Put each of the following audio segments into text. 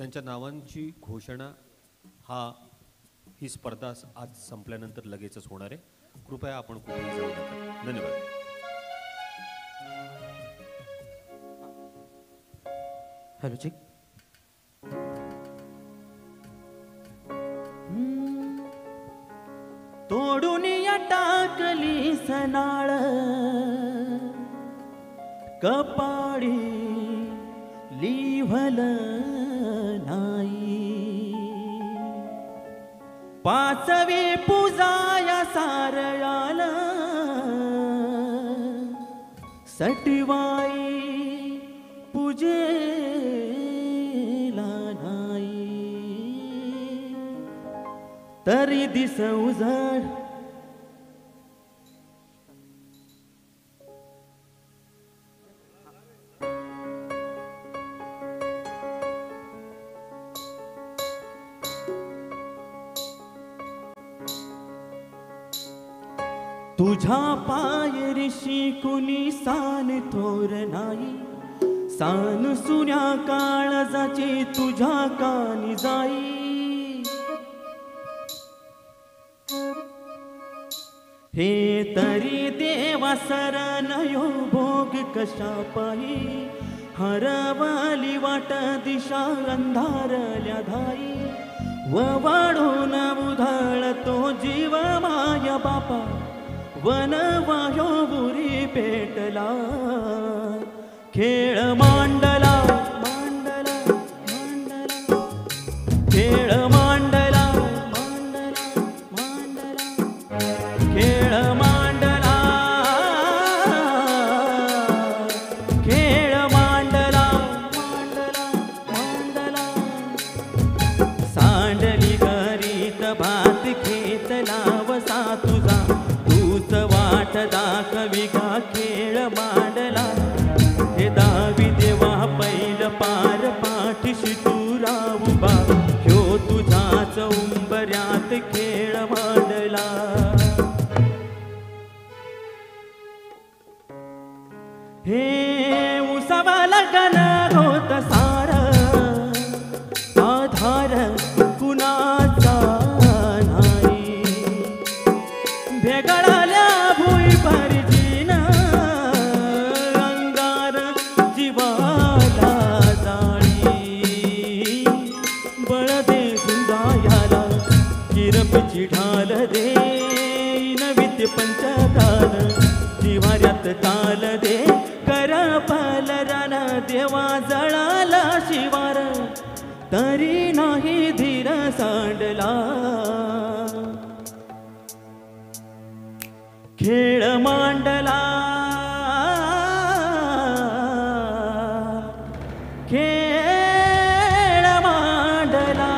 त्यांच्या नावांची घोषणा ही स्पर्धा आज संपल्यानंतर लगेचच होणार आहे. कृपया आपण कुठेही जाऊ नका. धन्यवाद. हॅलो चिक. तोडून या टाकली सनाळ कपाळी लिहल नाही. पाचवी पूजाया सारयाला सटवाई पूजेला नाही. तरी दिस उजड तुझ्या पायरीशी कुणी सान थोर नाही. सान सुन्या काळजाची तुझ्या कानी जाई. हे तरी देवा सरनयो भोग कशा पायी. हरवली वाट दिशा अंधारल्या धाई. व वाढून उधळतो जीव माया बापा. वन वायो बुरी पेटला. खेळ मांडला मांडला मांडला. खेळ मांडला मांडला मांडला. खेळ मांडला खेळ मांडला मांडला मांडला. सांडली करीत भात खेचला वसा तुझा. तूच वाट दाखवी का खेळ मांडला. हे दावी देवा पैल पार पाठीशी तू राऊबा. ह्यो तुझ्याच उंबऱ्यात खेळ मांडला. हे उसावा लगन होत सार. आधार कुणाचा नाही. भेगळाल्या भुई परजीन अंगार जीवाला जाळी. बळ दे सुंदायाला किरपची ढाल दे. नवित पंचकाल जिव्हाऱ्यात ताल दे. करपल रण देवा जळाला शिवार. तरी नाही धीर सांडला. खेळ मांडला खेळ मांडला.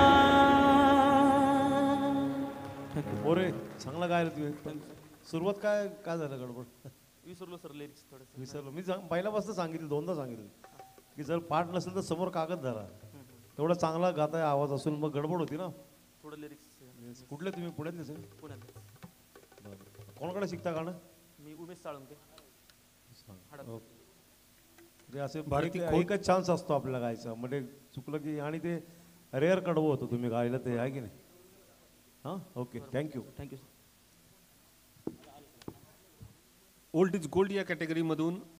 ओरे चांगला गायला तू. सुरुवात काय काय झालं गडबड. विसरलो सर लिरिक्स थोडं. विसरलो मी. पहिल्यापासून सांगितलं, दोनदा सांगितलं की जर पाठ नसेल तर समोर कागद धरा. तेवढा चांगला गाताय आवाज असून मग गडबड होती ना. थोडं लिरिक्स. कुठले तुम्ही पुण्यात नसेल. पुण्यात. कोणाकडे शिकता गाणं. मी उमेश साळुंके. ते असे एकच चान्स असतो आपल्याला गायचा. म्हणजे चुकलं की. आणि ते रेअर कडवं होतं तुम्ही गायला ते आहे की नाही. हां okay thank you. Thank you. Old is gold या कॅटेगरीमधून